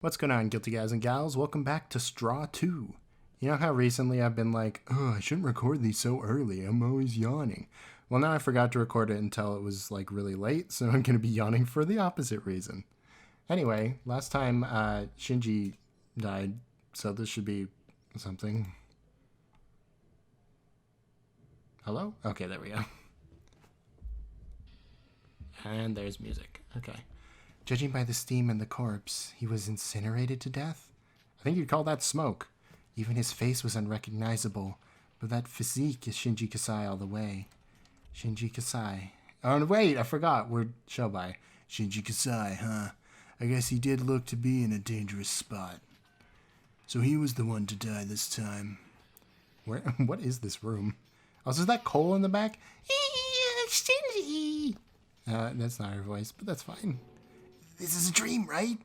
What's going on, guilty guys and gals? Welcome back to Straw 2. You know how recently I've been like, oh, I shouldn't record these so early, I'm always yawning. Well, now I forgot to record it until it was like really late, so I'm going to be yawning for the opposite reason. Anyway, last time Shinji died, so this should be something. Hello? Okay, there we go. And there's music. Okay. Judging by the steam and the corpse, he was incinerated to death? I think you'd call that smoke. Even his face was unrecognizable, but that physique is Shinji Kasai all the way. Shinji Kasai. Oh, and wait, I forgot. We're Shobai. Shinji Kasai, huh? I guess he did look to be in a dangerous spot. So he was the one to die this time. Where? What is this room? Oh, so is that Cole in the back? Shinji! That's not her voice, but that's fine. This is a dream, right?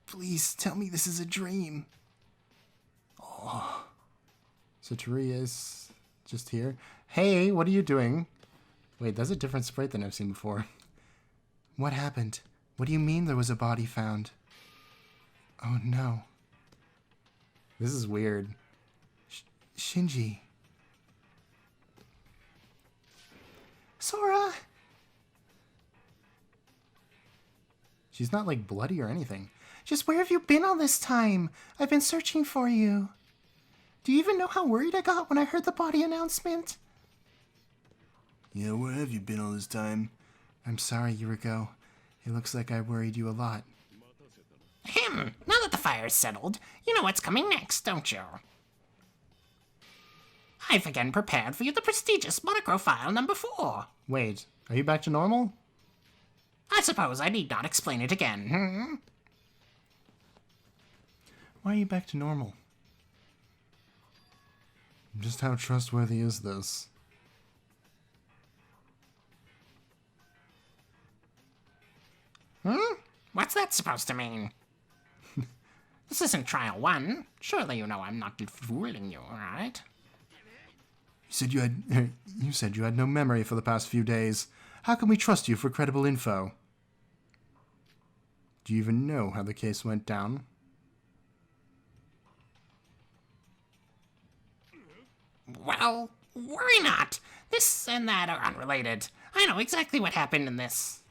Please tell me this is a dream. Oh. So Tori is just here. Hey, what are you doing? Wait, that's a different sprite than I've seen before. What happened? What do you mean there was a body found? Oh no. This is weird. Shinji. Sora! She's not, like, bloody or anything. Just where have you been all this time? I've been searching for you. Do you even know how worried I got when I heard the body announcement? Yeah, where have you been all this time? I'm sorry, Yuriko. It looks like I worried you a lot. Now that the fire's settled, you know what's coming next, don't you? I've again prepared for you the prestigious monochrome file number 4. Wait, are you back to normal? I suppose I need not explain it again, Why are you back to normal? Just how trustworthy is this? What's that supposed to mean? This isn't trial 1. Surely you know I'm not fooling you, right? You said you had no memory for the past few days. How can we trust you for credible info? Do you even know how the case went down? Well, worry not. This and that are unrelated. I know exactly what happened in this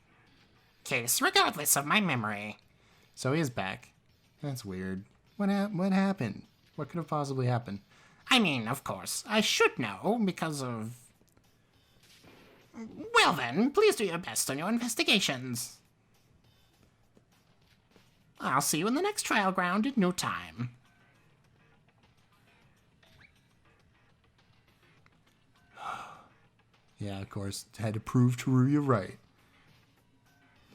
case, regardless of my memory. So he is back. That's weird. What happened? What could have possibly happened? I mean, of course, I should know because of... Well then, please do your best on your investigations. I'll see you in the next trial ground in no time. Yeah, of course. Had to prove Teruya right.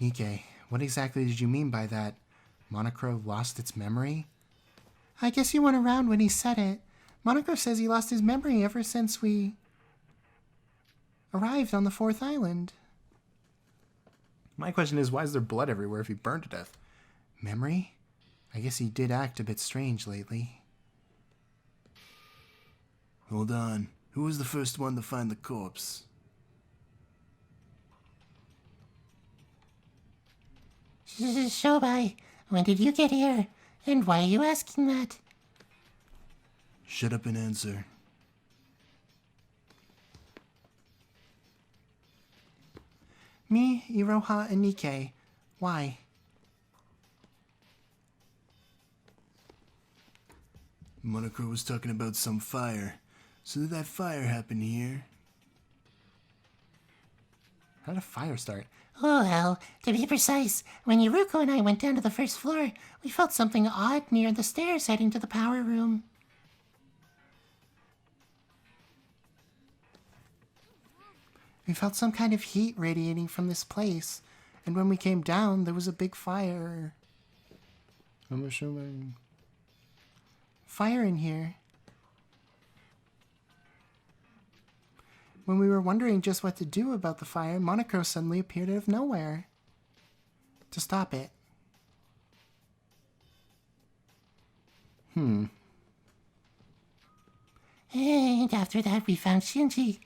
Nikke, what exactly did you mean by that? Monochrome lost its memory? I guess you weren't around when he said it. Monochrome says he lost his memory ever since we arrived on the 4th island. My question is, why is there blood everywhere if he burned to death? Memory? I guess he did act a bit strange lately. Hold on. Who was the first one to find the corpse? Shobai, when did you get here? And why are you asking that? Shut up and answer. Me, Iroha, and Nikke. Why? Monochrome was talking about some fire. So did that fire happen here? How did a fire start? Oh, well, to be precise, when Yuruko and I went down to the first floor, we felt something odd near the stairs heading to the power room. We felt some kind of heat radiating from this place, and when we came down, there was a big fire. I'm assuming... Fire in here. When we were wondering just what to do about the fire, Monochrome suddenly appeared out of nowhere to stop it. And after that, we found Shinji.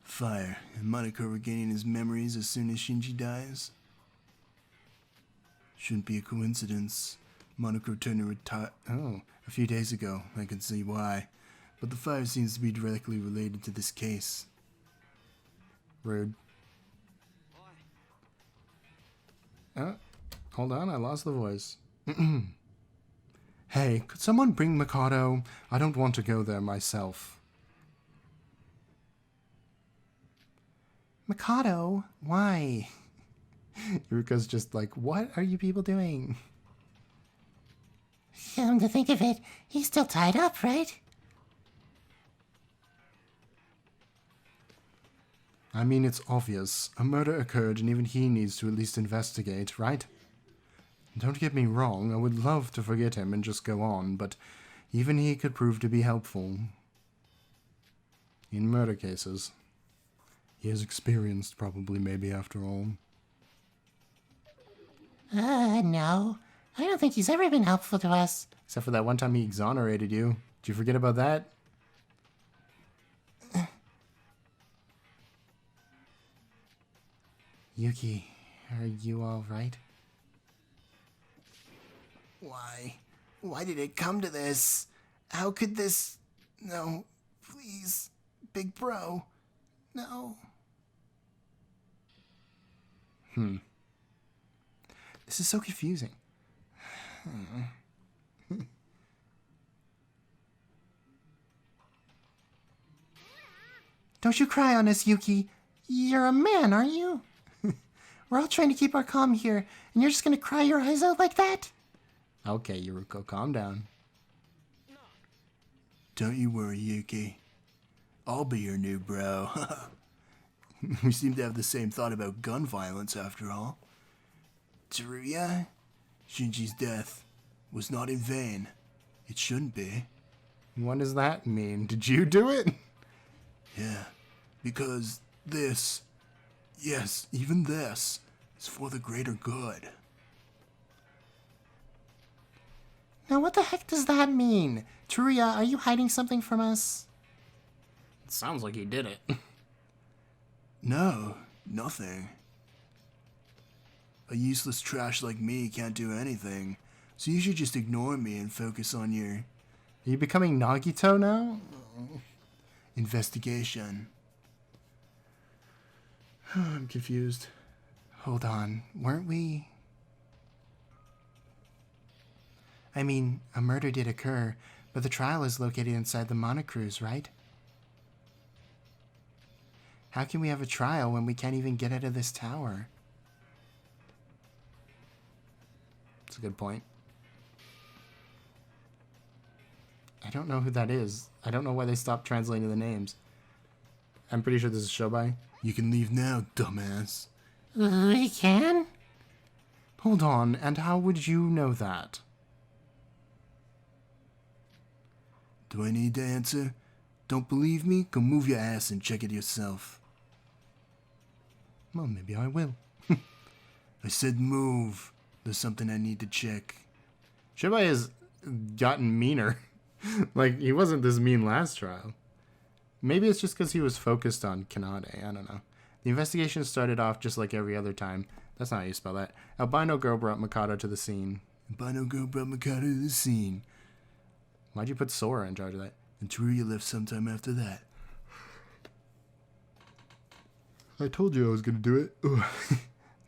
Fire, and Monochrome regaining his memories as soon as Shinji dies? Shouldn't be a coincidence. Monocro Turner retired. Oh, a few days ago. I can see why. But the fire seems to be directly related to this case. Rude. Hold on, I lost the voice. Hey, could someone bring Mikado? I don't want to go there myself. Mikado? Why? Yuruka's just like, what are you people doing? Come to think of it, he's still tied up, right? I mean, it's obvious. A murder occurred and even he needs to at least investigate, right? Don't get me wrong, I would love to forget him and just go on, but even he could prove to be helpful. In murder cases. He has experienced, probably, maybe, after all. No. I don't think he's ever been helpful to us. Except for that one time he exonerated you. Did you forget about that? Yuki, are you alright? Why? Why did it come to this? How could this... No, please. Big bro. No. This is so confusing. Don't you cry on us, Yuki. You're a man, aren't you? We're all trying to keep our calm here, and you're just gonna cry your eyes out like that? Okay, Yuruko, calm down. Don't you worry, Yuki. I'll be your new bro. We seem to have the same thought about gun violence, after all. Tsuruya, Shinji's death was not in vain. It shouldn't be. What does that mean? Did you do it? Yeah, because this, yes, even this, is for the greater good. Now what the heck does that mean? Tsuruya, are you hiding something from us? It sounds like he did it. No, nothing. A useless trash like me can't do anything, so you should just ignore me and focus on your... Are you becoming Nagito now? Investigation. I'm confused. Hold on, weren't we... I mean, a murder did occur, but the trial is located inside the monocruise, right? How can we have a trial when we can't even get out of this tower? That's a good point. I don't know who that is. I don't know why they stopped translating the names. I'm pretty sure this is Shobai. You can leave now, dumbass. We can? Hold on, and how would you know that? Do I need to answer? Don't believe me? Go move your ass and check it yourself. Well, maybe I will. I said move. There's something I need to check. Shobai has gotten meaner. Like, he wasn't this mean last trial. Maybe it's just because he was focused on Kanade. I don't know. The investigation started off just like every other time. That's not how you spell that. Albino girl brought Mikado to the scene. Albino girl brought Mikado to the scene. Why'd you put Sora in charge of that? And Tsuruya left sometime after that. I told you I was gonna do it.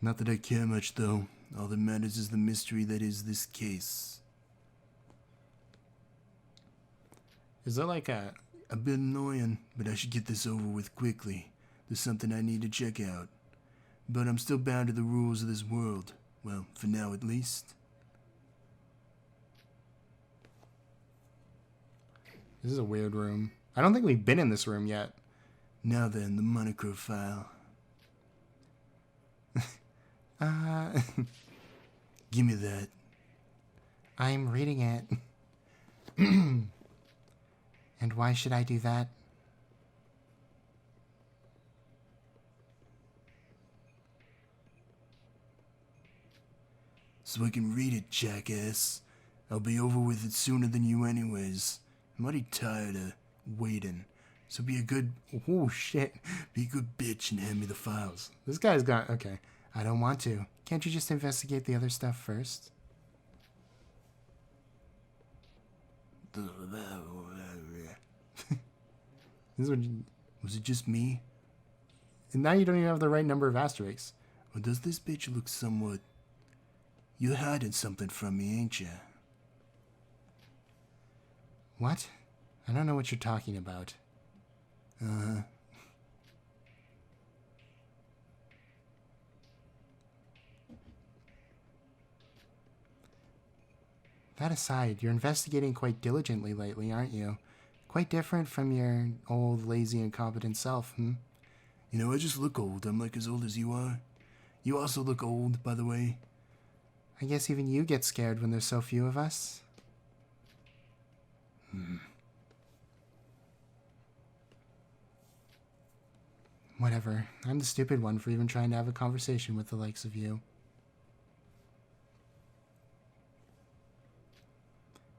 Not that I care much, though. All that matters is the mystery that is this case. Is that like a bit annoying, but I should get this over with quickly. There's something I need to check out. But I'm still bound to the rules of this world. Well, for now at least. This is a weird room. I don't think we've been in this room yet. Now then, the Monocro file. Give me that. I'm reading it. And why should I do that? So I can read it, jackass. I'll be over with it sooner than you anyways. I'm already tired of waiting. So be a good... Oh, shit. Be a good bitch and hand me the files. This guy's got... Okay. I don't want to. Can't you just investigate the other stuff first? Was it just me? And now you don't even have the right number of asterisks. Or does this bitch look somewhat... You're hiding something from me, ain't ya? What? I don't know what you're talking about. That aside, you're investigating quite diligently lately, aren't you? Quite different from your old, lazy, incompetent self, hmm? You know, I just look old. I'm like as old as you are. You also look old, by the way. I guess even you get scared when there's so few of us. Whatever. I'm the stupid one for even trying to have a conversation with the likes of you.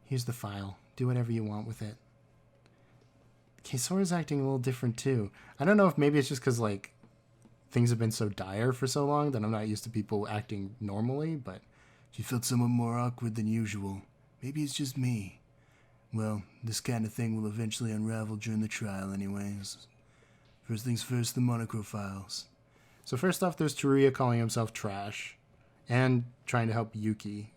Here's the file. Do whatever you want with it. Okay, Sora's acting a little different too. I don't know if maybe it's just because, like, things have been so dire for so long that I'm not used to people acting normally, but she felt somewhat more awkward than usual. Maybe it's just me. Well, this kind of thing will eventually unravel during the trial anyways. First things first, the Monocro files. So first off, there's Teruya calling himself trash and trying to help Yuki.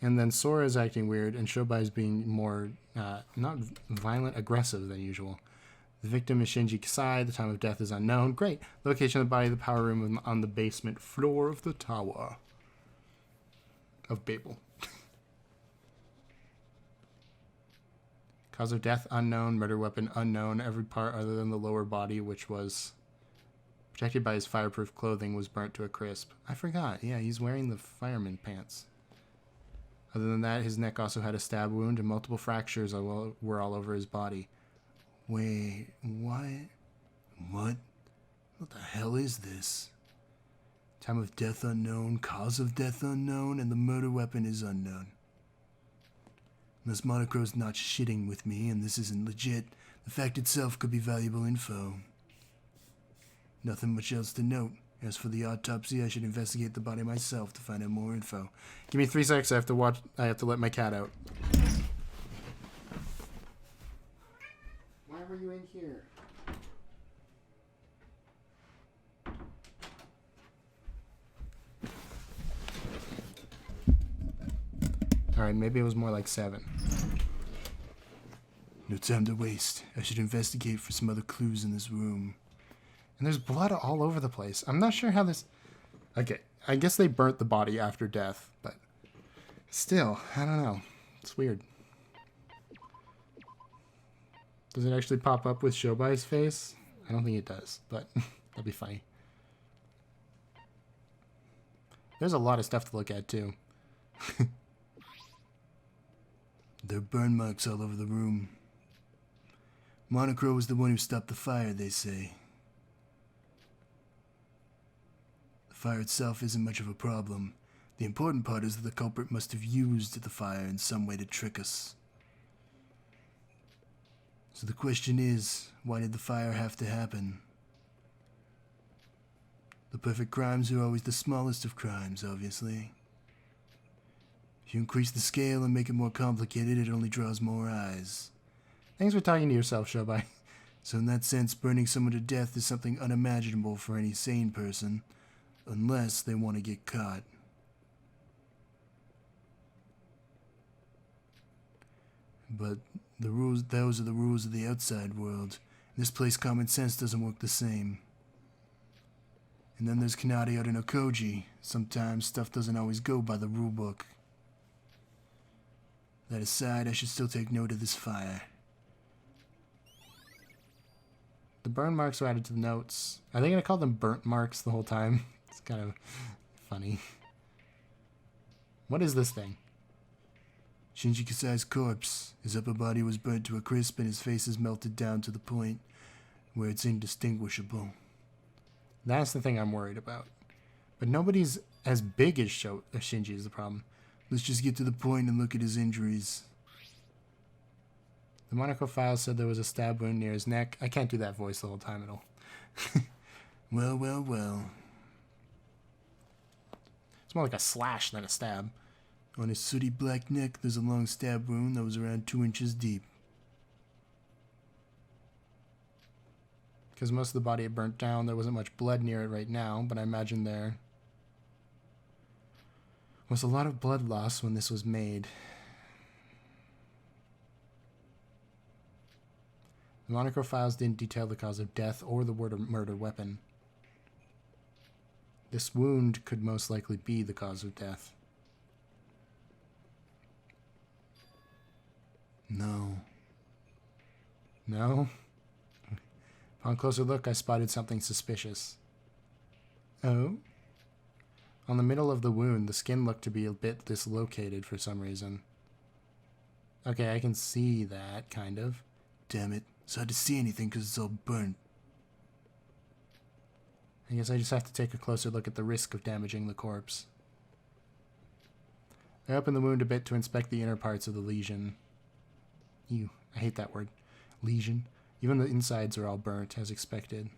And then Sora is acting weird, and Shobai is being more, not violent, aggressive than usual. The victim is Shinji Kasai. The time of death is unknown. Great. Location of the body, the power room on the basement floor of the tower of Babel. Cause of death unknown. Murder weapon unknown. Every part other than the lower body, which was protected by his fireproof clothing, was burnt to a crisp. I forgot. Yeah, he's wearing the fireman pants. Other than that, his neck also had a stab wound, and multiple fractures were all over his body. Wait, what? What? What the hell is this? Time of death unknown, cause of death unknown, and the murder weapon is unknown. Unless Monocro's not shitting with me, and this isn't legit, the fact itself could be valuable info. Nothing much else to note. As for the autopsy, I should investigate the body myself to find out more info. Give me 3 seconds. I have to let my cat out. Why were you in here? Alright, maybe it was more like 7. No time to waste. I should investigate for some other clues in this room. And there's blood all over the place. I'm not sure how this... Okay, I guess they burnt the body after death, but still, I don't know. It's weird. Does it actually pop up with Shobai's face? I don't think it does, but that'd be funny. There's a lot of stuff to look at, too. There are burn marks all over the room. Monocro was the one who stopped the fire, they say. The fire itself isn't much of a problem. The important part is that the culprit must have used the fire in some way to trick us. So the question is, why did the fire have to happen? The perfect crimes are always the smallest of crimes, obviously. If you increase the scale and make it more complicated, it only draws more eyes. Thanks for talking to yourself, Shobai. So in that sense, burning someone to death is something unimaginable for any sane person, unless they want to get caught. But those are the rules of the outside world. In this place, common sense doesn't work the same. And then there's Kanade Otonokoji. Sometimes stuff doesn't always go by the rulebook. That aside, I should still take note of this fire. The burn marks were added to the notes. Are they going to call them burnt marks the whole time? It's kind of funny. What is this thing? Shinji Kasai's corpse. His upper body was burnt to a crisp and his face is melted down to the point where it's indistinguishable. That's the thing I'm worried about. But nobody's as big as Shinji is the problem. Let's just get to the point and look at his injuries. The Monaco file said there was a stab wound near his neck. I can't do that voice the whole time at all. Well, well, well. It's more like a slash than a stab. On his sooty black neck, there's a long stab wound that was around 2 inches deep. Because most of the body had burnt down, there wasn't much blood near it right now, but I imagine there was a lot of blood loss when this was made. The Monaco files didn't detail the cause of death or the murder weapon. This wound could most likely be the cause of death. No. No? Upon closer look, I spotted something suspicious. Oh? On the middle of the wound, the skin looked to be a bit dislocated for some reason. Okay, I can see that, kind of. Damn it. It's hard to see anything because it's all burnt. I guess I just have to take a closer look at the risk of damaging the corpse. I opened the wound a bit to inspect the inner parts of the lesion. Ew, I hate that word. Lesion. Even the insides are all burnt, as expected.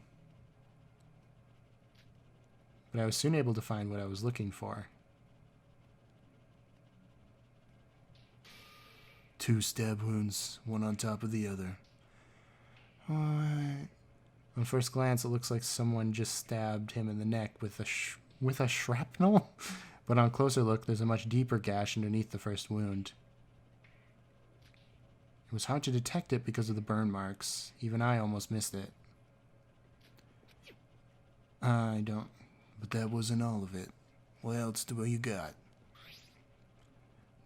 But I was soon able to find what I was looking for. 2 stab wounds, one on top of the other. What? On first glance, it looks like someone just stabbed him in the neck with a shrapnel. But on closer look, there's a much deeper gash underneath the first wound. It was hard to detect it because of the burn marks. Even I almost missed it. I don't... But that wasn't all of it. What else do you got?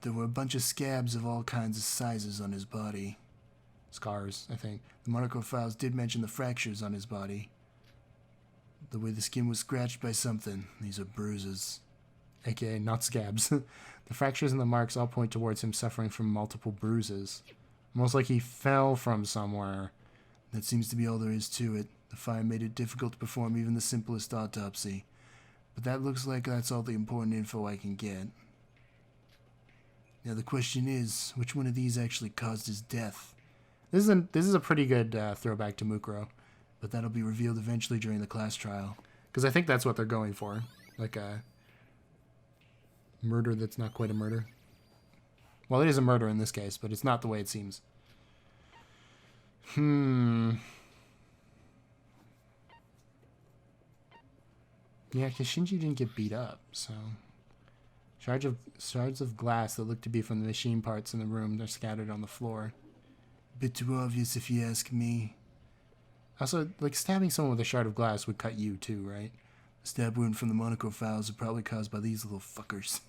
There were a bunch of scabs of all kinds of sizes on his body. Scars, I think. The Monaco files did mention the fractures on his body. The way the skin was scratched by something. These are bruises. AKA not scabs. The fractures and the marks all point towards him suffering from multiple bruises. Almost like he fell from somewhere. That seems to be all there is to it. The fire made it difficult to perform even the simplest autopsy. But that looks like that's all the important info I can get. Now the question is, which one of these actually caused his death? This is a pretty good throwback to Mukuro, but that'll be revealed eventually during the class trial. Because I think that's what they're going for. Like a murder that's not quite a murder. Well, it is a murder in this case, but it's not the way it seems. Yeah, because Shinji didn't get beat up, so... Shards of glass that look to be from the machine parts in the room, they're scattered on the floor. Bit too obvious if you ask me. Also, like, stabbing someone with a shard of glass would cut you too, right? The stab wound from the Monaco files are probably caused by these little fuckers.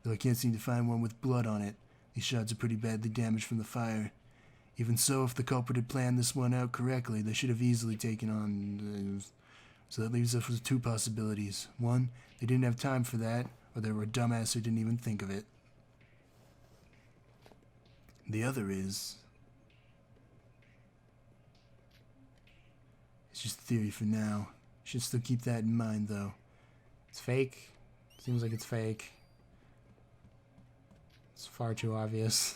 Though I can't seem to find one with blood on it. These shards are pretty badly damaged from the fire. Even so, if the culprit had planned this one out correctly, they should have easily taken on... So that leaves us with 2 possibilities. 1, they didn't have time for that, or they were a dumbass who didn't even think of it. The other is... It's just a theory for now. Should still keep that in mind, though. It's fake. Seems like it's fake. It's far too obvious.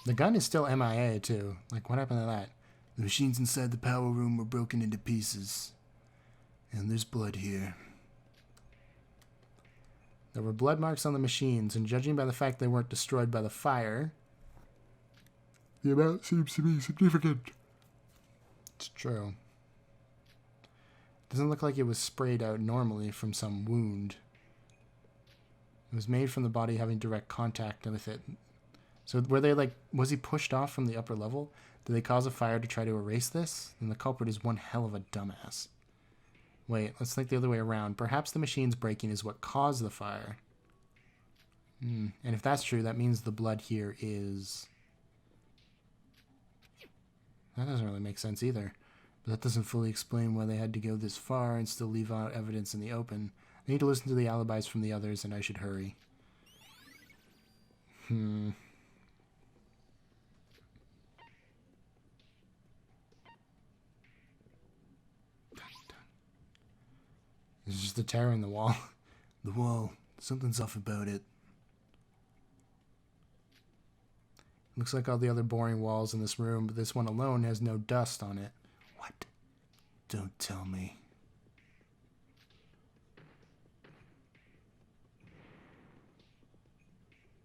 The gun is still MIA, too. Like, what happened to that? The machines inside the power room were broken into pieces. And there's blood here. There were blood marks on the machines, and judging by the fact they weren't destroyed by the fire, the amount seems to be significant. It's true. It doesn't look like it was sprayed out normally from some wound. It was made from the body having direct contact with it. So were they like, was he pushed off from the upper level? Did they cause a fire to try to erase this? Then the culprit is one hell of a dumbass. Wait, let's think the other way around. Perhaps the machine's breaking is what caused the fire. And if that's true, that means the blood here is... That doesn't really make sense either. But that doesn't fully explain why they had to go this far and still leave out evidence in the open. I need to listen to the alibis from the others, and I should hurry. It's just a tear in the wall. The wall. Something's off about it. Looks like all the other boring walls in this room, but this one alone has no dust on it. What? Don't tell me.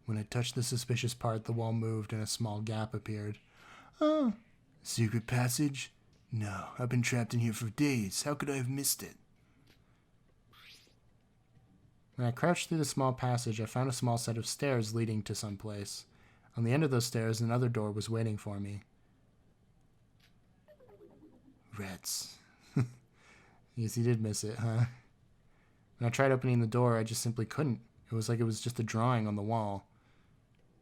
When I touched the suspicious part, the wall moved and a small gap appeared. Oh, secret passage? No, I've been trapped in here for days. How could I have missed it? When I crouched through the small passage, I found a small set of stairs leading to some place. On the end of those stairs, another door was waiting for me. Rats. Yes, he did miss it, huh? When I tried opening the door, I just simply couldn't. It was like it was just a drawing on the wall.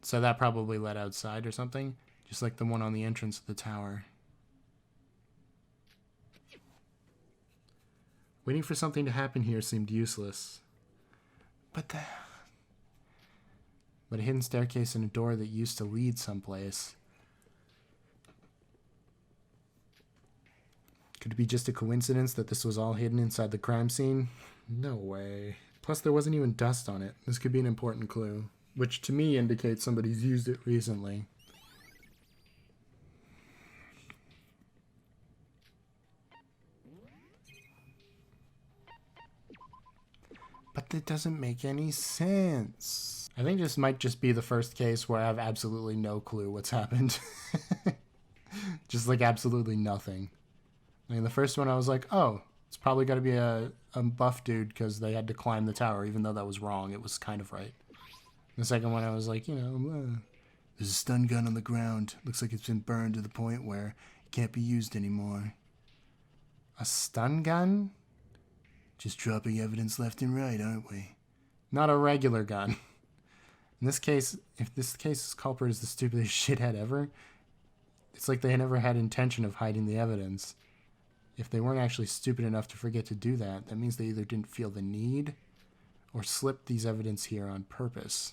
So that probably led outside or something, just like the one on the entrance of the tower. Waiting for something to happen here seemed useless. But a hidden staircase and a door that used to lead someplace. Could it be just a coincidence that this was all hidden inside the crime scene? No way. Plus, there wasn't even dust on it. This could be an important clue, which to me indicates somebody's used it recently. But that doesn't make any sense. I think this might just be the first case where I have absolutely no clue what's happened. Just like absolutely nothing. I mean, the first one I was like, oh, it's probably got to be a buff dude because they had to climb the tower, even though that was wrong. It was kind of right. The second one I was like, there's a stun gun on the ground. Looks like it's been burned to the point where it can't be used anymore. A stun gun? Just dropping evidence left and right, aren't we? Not a regular gun. In this case, if this case's culprit is the stupidest shithead ever, it's like they never had intention of hiding the evidence. If they weren't actually stupid enough to forget to do that, that means they either didn't feel the need or slipped these evidence here on purpose.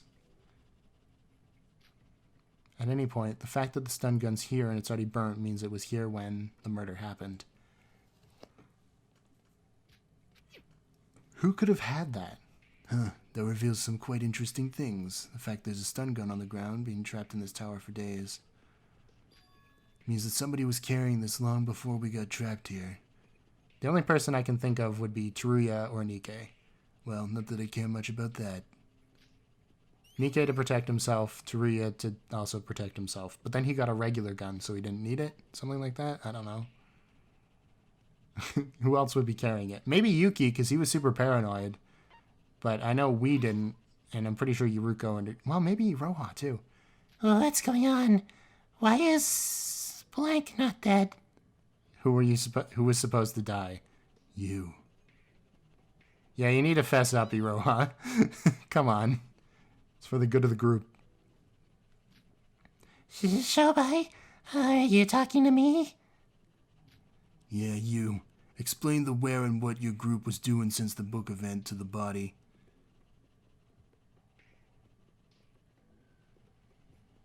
At any point, the fact that the stun gun's here and it's already burnt means it was here when the murder happened. Who could have had that? Huh, that reveals some quite interesting things. The fact there's a stun gun on the ground being trapped in this tower for days means that somebody was carrying this long before we got trapped here. The only person I can think of would be Teruya or Nikke. Well, not that I care much about that. Nikke to protect himself, Teruya to also protect himself. But then he got a regular gun, so he didn't need it? Something like that? I don't know. Who else would be carrying it? Maybe Yuki, because he was super paranoid. But I know we didn't, and I'm pretty sure Yuruko and... Well, maybe Roha, too. What's going on? Why is blank not dead? Who was supposed to die? You. Yeah, you need to fess up, Iroha. Come on. It's for the good of the group. Shobai, are you talking to me? Yeah, you. Explain the where and what your group was doing since the book event to the body.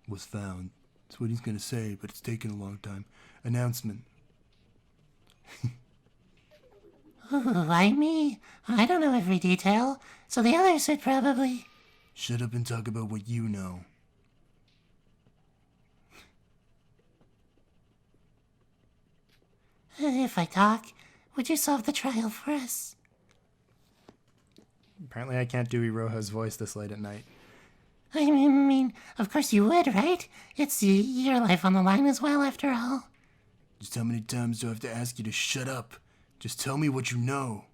Was found. That's what he's gonna say, but it's taken a long time. Announcement. Ooh, why me? I don't know every detail, so the others would probably... Shut up and talk about what you know. If I talk, would you solve the trial for us? Apparently I can't do Iroha's voice this late at night. I mean, of course you would, right? It's your life on the line as well, after all. Just how many times do I have to ask you to shut up? Just tell me what you know.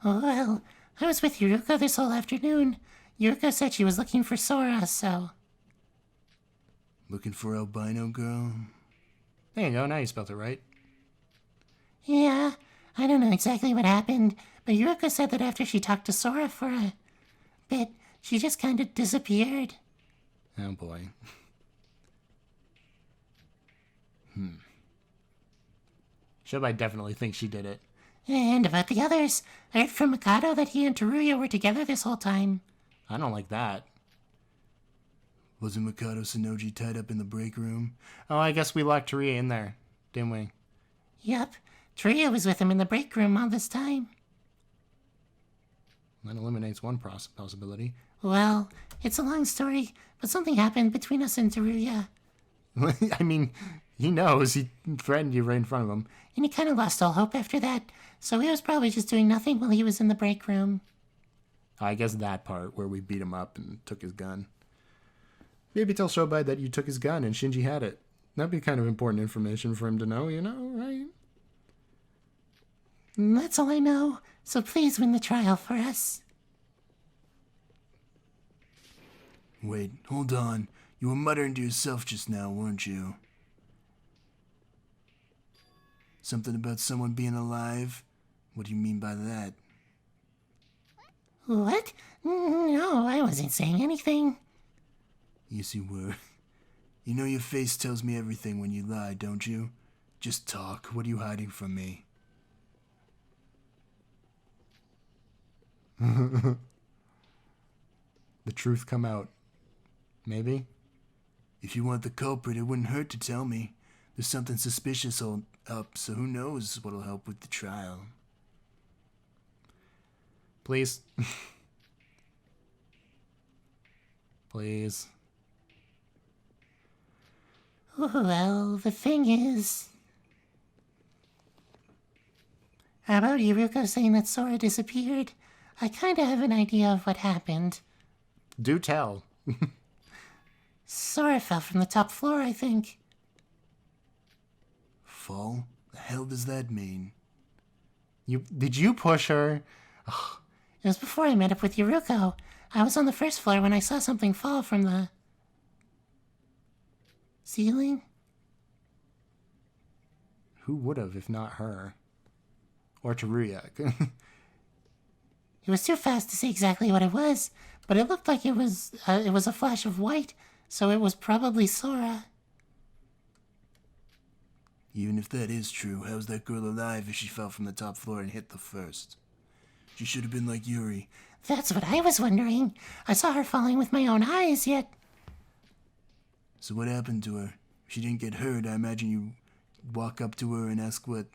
Well, I was with Yuruko this whole afternoon. Yuruko said she was looking for Sora, so... Looking for albino girl? There you go, now you spelled it right. Yeah, I don't know exactly what happened, but Yuruko said that after she talked to Sora for a bit, she just kind of disappeared. Oh boy. Shobai definitely thinks she did it. And about the others, I heard from Mikado that he and Teruya were together this whole time. I don't like that. Wasn't Mikado Sonoji tied up in the break room? Oh, I guess we locked Teruya in there, didn't we? Yup, Teruya was with him in the break room all this time. That eliminates one possibility. Well, it's a long story, but something happened between us and Teruya. I mean, he knows. He threatened you right in front of him. And he kind of lost all hope after that, so he was probably just doing nothing while he was in the break room. I guess that part where we beat him up and took his gun. Maybe tell Shobai that you took his gun and Shinji had it. That'd be kind of important information for him to know, right? And that's all I know, so please win the trial for us. Wait, hold on. You were muttering to yourself just now, weren't you? Something about someone being alive? What do you mean by that? What? No, I wasn't saying anything. Yes, you were. You know your face tells me everything when you lie, don't you? Just talk. What are you hiding from me? The truth come out. Maybe? If you want the culprit, it wouldn't hurt to tell me. There's something suspicious up, so who knows what'll help with the trial. Please. Please. Well, the thing is... How about Yuruko saying that Sora disappeared? I kinda have an idea of what happened. Do tell. Sora fell from the top floor, I think. Fall? The hell does that mean? Did you push her? It was before I met up with Yuruko. I was on the first floor when I saw something fall from the... ceiling? Who would have if not her? Or Teruya? It was too fast to see exactly what it was, but it looked like it was a flash of white, so it was probably Sora. Even if that is true, how's that girl alive if she fell from the top floor and hit the first? She should have been like Yuri. That's what I was wondering. I saw her falling with my own eyes, yet... So what happened to her? If she didn't get hurt, I imagine you walk up to her and ask what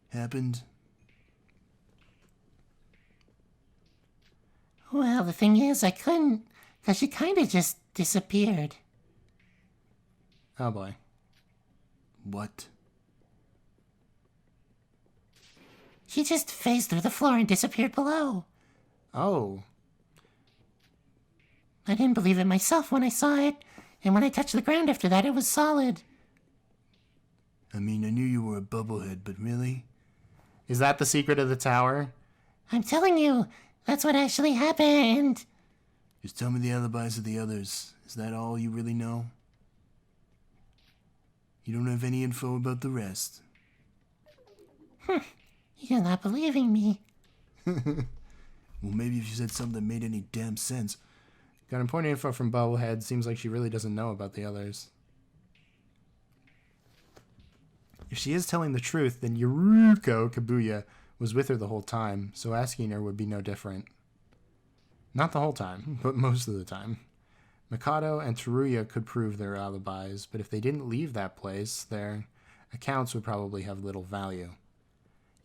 happened? Well, the thing is, I couldn't, because she kinda just disappeared. Oh boy. What? She just phased through the floor and disappeared below. Oh. I didn't believe it myself when I saw it, and when I touched the ground after that, it was solid. I mean, I knew you were a bubblehead, but really? Is that the secret of the tower? I'm telling you, that's what actually happened. Just tell me the alibis of the others. Is that all you really know? You don't have any info about the rest? You're not believing me. Well, maybe if you said something that made any damn sense. Got important info from Bubblehead. Seems like she really doesn't know about the others. If she is telling the truth, then Yuruko Kabuya was with her the whole time, so asking her would be no different. Not the whole time, but most of the time. Mikado and Teruya could prove their alibis, but if they didn't leave that place, their accounts would probably have little value.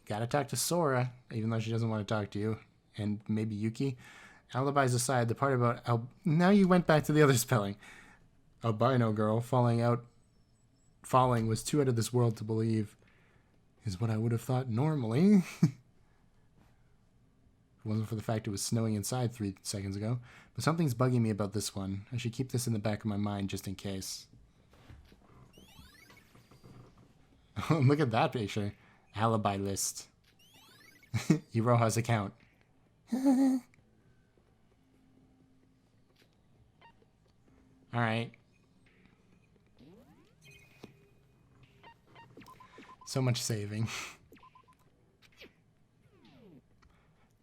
Gotta talk to Sora, even though she doesn't want to talk to you, and maybe Yuki. Alibis aside, the part about now you went back to the other spelling. Albino girl falling was too out of this world to believe, is what I would have thought normally. If it wasn't for the fact it was snowing inside 3 seconds ago. But something's bugging me about this one. I should keep this in the back of my mind just in case. Look at that picture. Alibi list. Iroha's account. Alright. So much saving.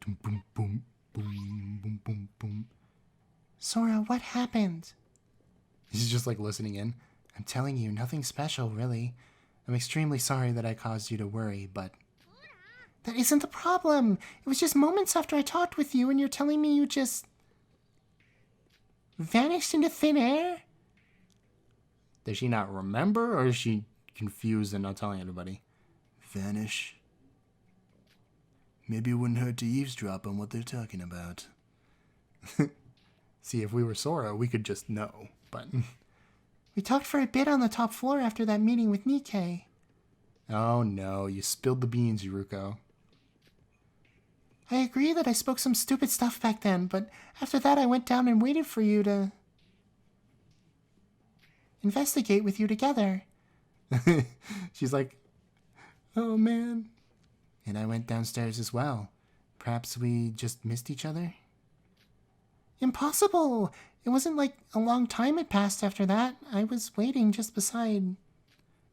Boom, boom, boom, boom, boom, boom, boom. Sora, what happened? He's just like listening in. I'm telling you, nothing special, really. I'm extremely sorry that I caused you to worry, but... That isn't the problem. It was just moments after I talked with you and you're telling me you just... vanished into thin air? Does she not remember, or is she confused and not telling anybody? Vanish? Maybe it wouldn't hurt to eavesdrop on what they're talking about. See, if we were Sora, we could just know, but We talked for a bit on the top floor after that meeting with Nikkei. Oh no, you spilled the beans, Yuruko. I agree that I spoke some stupid stuff back then, but after that I went down and waited for you to investigate with you together. She's like, oh man. And I went downstairs as well. Perhaps we just missed each other? Impossible! It wasn't like a long time had passed after that. I was waiting just beside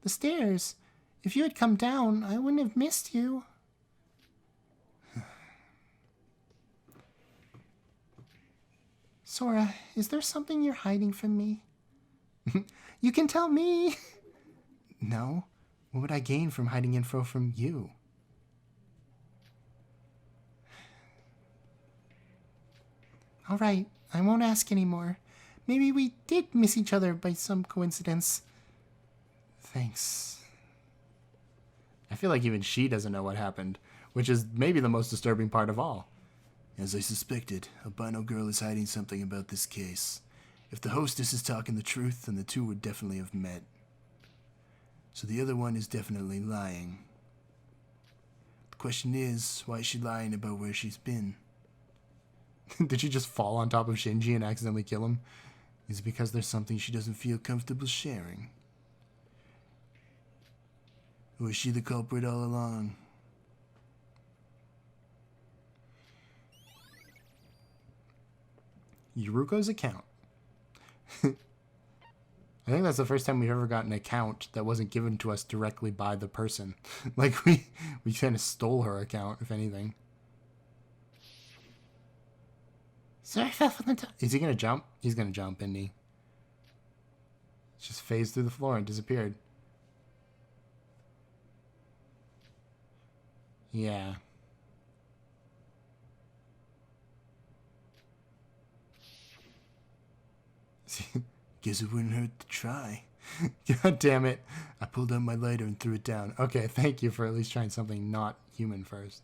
the stairs. If you had come down, I wouldn't have missed you. Sora, is there something you're hiding from me? You can tell me. No. What would I gain from hiding info from you? All right, I won't ask anymore. Maybe we did miss each other by some coincidence. Thanks. I feel like even she doesn't know what happened, which is maybe the most disturbing part of all. As I suspected, Albino Girl is hiding something about this case. If the hostess is talking the truth, then the two would definitely have met. So the other one is definitely lying. The question is, why is she lying about where she's been? Did she just fall on top of Shinji and accidentally kill him? Is it because there's something she doesn't feel comfortable sharing? Or is she the culprit all along? Yuruko's account. I think that's the first time we've ever gotten an account that wasn't given to us directly by the person. Like, we kind of stole her account, if anything. Sorry, I fell from the top. Is he going to jump? He's going to jump, isn't he? Just phased through the floor and disappeared. Yeah. Guess it wouldn't hurt to try. God damn it. I pulled out my lighter and threw it down. Okay, thank you for at least trying something not human first.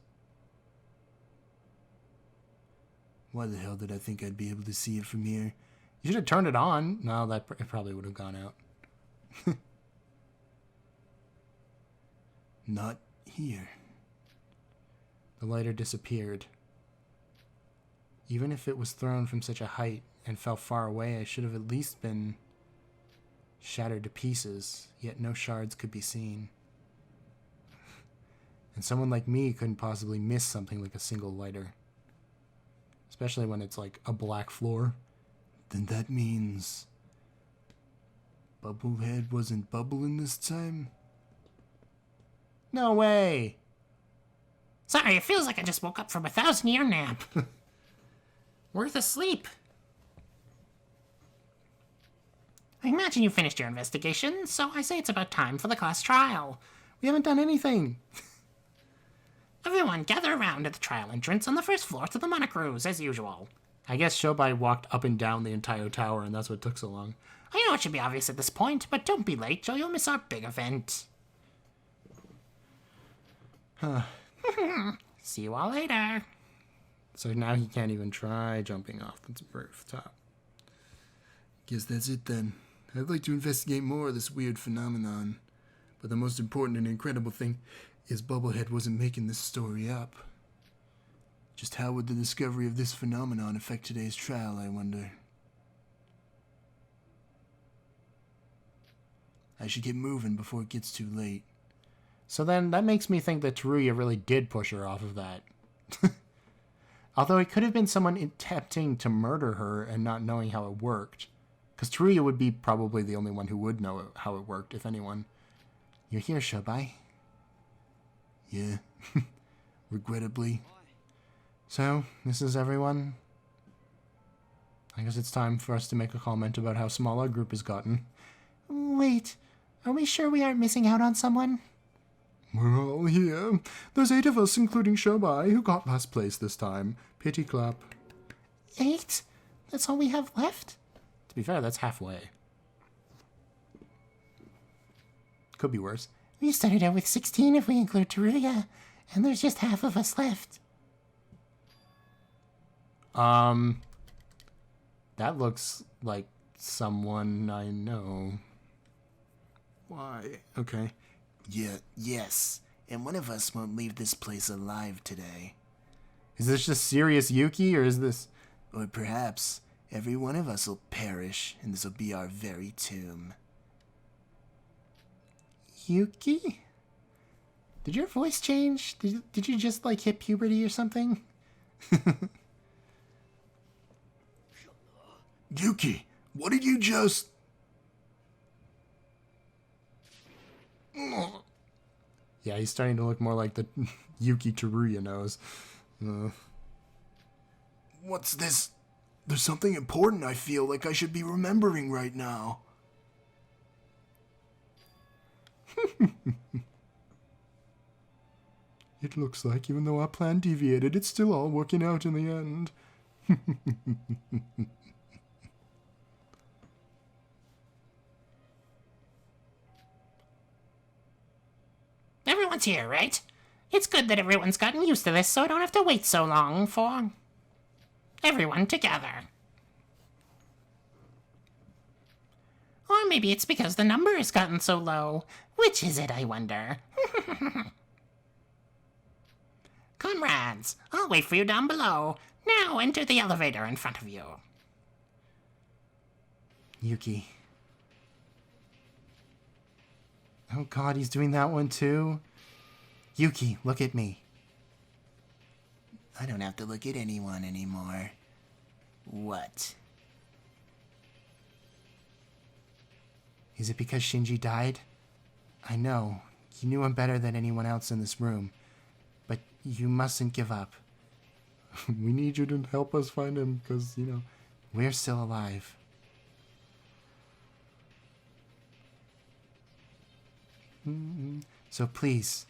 Why the hell did I think I'd be able to see it from here? You should have turned it on. No, it probably would have gone out. Not here. The lighter disappeared. Even if it was thrown from such a height and fell far away, I should have at least been shattered to pieces, yet no shards could be seen. And someone like me couldn't possibly miss something like a single lighter. Especially when it's like a black floor. Then that means Bubblehead wasn't bubbling this time? No way! Sorry, it feels like I just woke up from a 1,000-year nap. Worth a sleep. I imagine you finished your investigation, so I say it's about time for the class trial. We haven't done anything! Everyone gather around at the trial entrance on the first floor to the Monocruise, as usual. I guess Shobai walked up and down the entire tower, and that's what took so long. I know it should be obvious at this point, but don't be late or you'll miss our big event. See you all later. So now he can't even try jumping off the rooftop. Guess that's it then. I'd like to investigate more of this weird phenomenon. But the most important and incredible thing is Bubblehead wasn't making this story up. Just how would the discovery of this phenomenon affect today's trial, I wonder? I should get moving before it gets too late. So then that makes me think that Teruya really did push her off of that. Although it could have been someone attempting to murder her and not knowing how it worked. Because Teruya would be probably the only one who would know how it worked, if anyone. You're here, Shobai. Yeah, regrettably. So, this is everyone. I guess it's time for us to make a comment about how small our group has gotten. Wait, are we sure we aren't missing out on someone? We're all here. There's 8 of us, including Shobai, who got last place this time. Pity clap. 8? That's all we have left? To be fair, that's halfway. Could be worse. We started out with 16 if we include Teruya, and there's just half of us left. That looks like someone I know. Why? Okay. Yeah, yes. And one of us won't leave this place alive today. Is this just serious Yuki, or is this... Or perhaps every one of us will perish, and this will be our very tomb. Yuki? Did your voice change? Did you just, like, hit puberty or something? Yuki, what did you just... Yeah, he's starting to look more like the Yuki Teruya knows. What's this? There's something important I feel like I should be remembering right now. It looks like even though our plan deviated, it's still all working out in the end. Everyone's here, right? It's good that everyone's gotten used to this so I don't have to wait so long for everyone together. Or maybe it's because the number has gotten so low. Which is it, I wonder? Comrades, I'll wait for you down below. Now enter the elevator in front of you. Yuki. Oh god, he's doing that one too? Yuki, look at me. I don't have to look at anyone anymore. What? Is it because Shinji died? I know. You knew him better than anyone else in this room. But you mustn't give up. We need you to help us find him, because, you know, we're still alive. So please,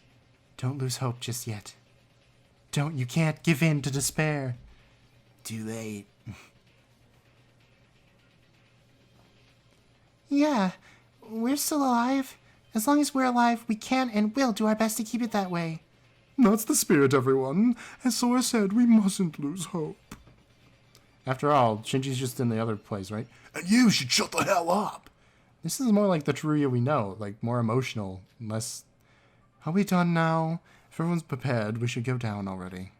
don't lose hope just yet. You can't give in to despair. Too late. Yeah, we're still alive. As long as we're alive, we can and will do our best to keep it that way. That's the spirit, everyone. As Sora said, we mustn't lose hope. After all, Shinji's just in the other place, right? And you should shut the hell up. This is more like the Teruya we know, like more emotional, less... Are we done now? If everyone's prepared, we should go down already.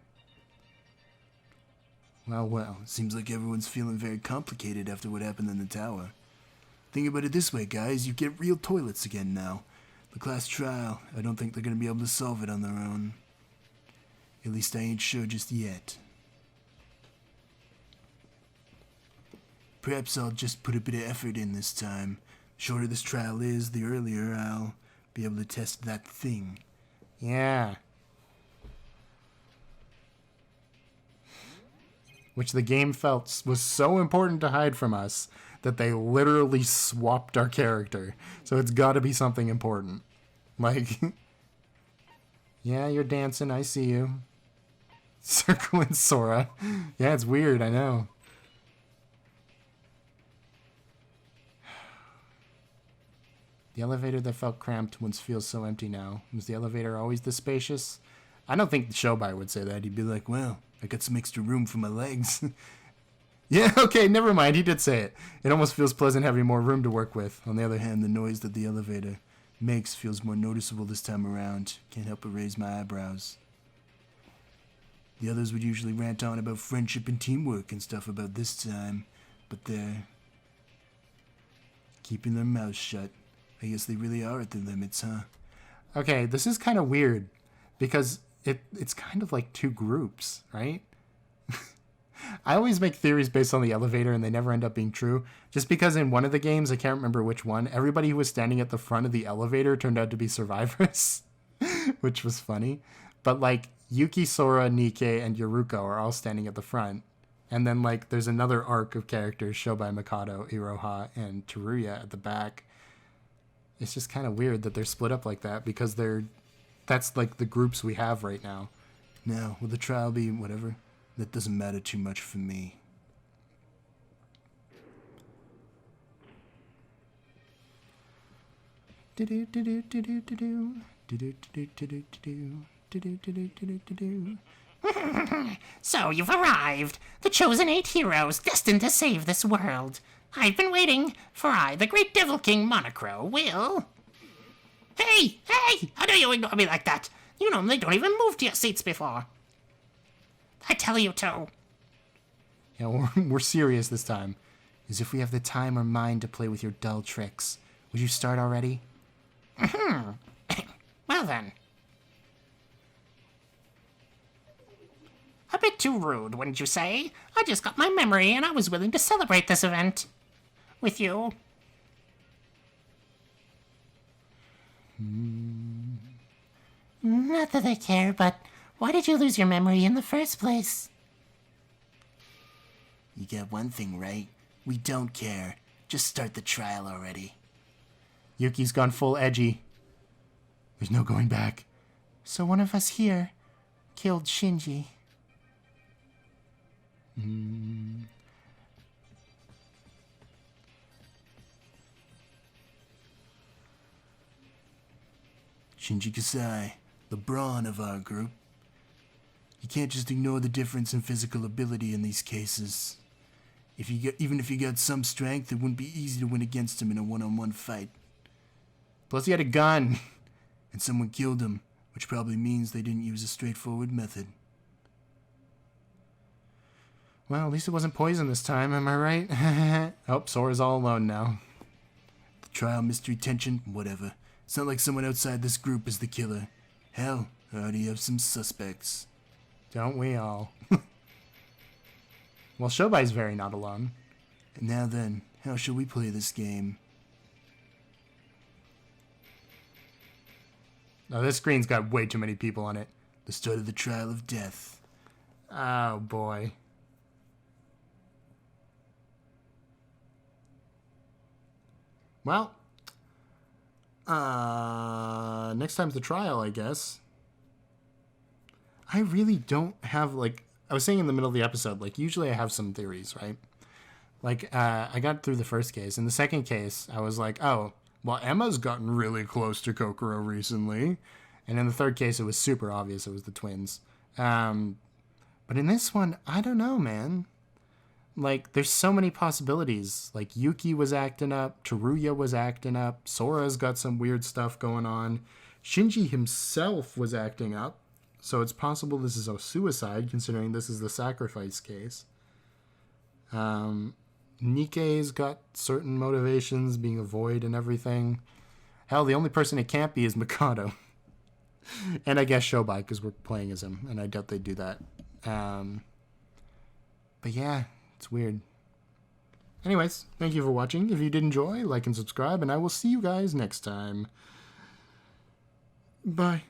Well, seems like everyone's feeling very complicated after what happened in the tower. Think about it this way, guys. You get real toilets again now. The class trial, I don't think they're going to be able to solve it on their own. At least I ain't sure just yet. Perhaps I'll just put a bit of effort in this time. The shorter this trial is, the earlier I'll be able to test that thing. Yeah. Which the game felt was so important to hide from us that they literally swapped our character. So it's got to be something important. Like, yeah, you're dancing, I see you. Circling Sora. Yeah, it's weird, I know. The elevator that felt cramped once feels so empty now. Was the elevator always this spacious? I don't think Shobai would say that. He'd be like, Well, I got some extra room for my legs. yeah, okay, never mind. He did say it. It almost feels pleasant having more room to work with. On the other hand, the noise that the elevator makes feels more noticeable this time around. Can't help but raise my eyebrows. The others would usually rant on about friendship and teamwork and stuff about this time, but they're keeping their mouths shut. I guess they really are at their limits, huh? Okay, this is kind of weird because it's kind of like two groups, right? I always make theories based on the elevator and they never end up being true. Just because in one of the games, I can't remember which one, everybody who was standing at the front of the elevator turned out to be survivors, which was funny. But like Yuki, Sora, Nikke, and Yoruko are all standing at the front. And then like there's another arc of characters, Shobai, Mikado, Iroha, and Teruya at the back. It's just kind of weird that they're split up like that because that's like the groups we have right now. Now, will the trial be whatever? That doesn't matter too much for me. So you've arrived, the chosen 8 heroes destined to save this world. I've been waiting, for I, the great Devil King Monocro, will... Hey! How do you ignore me like that? You normally don't even move to your seats before. I tell you to. Yeah, we're serious this time. As if we have the time or mind to play with your dull tricks. Would you start already? Well then. A bit too rude, wouldn't you say? I just got my memory and I was willing to celebrate this event. With you. Not that I care, but why did you lose your memory in the first place? You got one thing right. We don't care. Just start the trial already. Yuki's gone full edgy. There's no going back. So one of us here killed Shinji. Shinji Kasai, the brawn of our group. You can't just ignore the difference in physical ability in these cases. Even if you got some strength, it wouldn't be easy to win against him in a one-on-one fight. Plus he had a gun. And someone killed him, which probably means they didn't use a straightforward method. Well, at least it wasn't poison this time, am I right? Oh, Sora's all alone now. The trial, mystery, tension, whatever. It's not like someone outside this group is the killer. Hell, I already have some suspects. Don't we all? Well, Shobai's very not alone. And now then, how shall we play this game? Oh, this screen's got way too many people on it. The start of the trial of death. Oh, boy. Well, next time's the trial, I guess. I really don't have, like, I was saying in the middle of the episode, like, usually I have some theories, right? Like, I got through the first case. In the second case, I was like, oh, well, Emma's gotten really close to Kokoro recently. And in the third case, it was super obvious it was the twins. But in this one, I don't know, man. Like, there's so many possibilities. Like, Yuki was acting up, Teruya was acting up, Sora's got some weird stuff going on, Shinji himself was acting up, so it's possible this is a suicide, considering this is the sacrifice case. Nikke's got certain motivations, being a void and everything. Hell, the only person it can't be is Mikado. And I guess Shobai, because we're playing as him, and I doubt they'd do that. But yeah, it's weird. Anyways, thank you for watching. If you did enjoy, like and subscribe, and I will see you guys next time. Bye.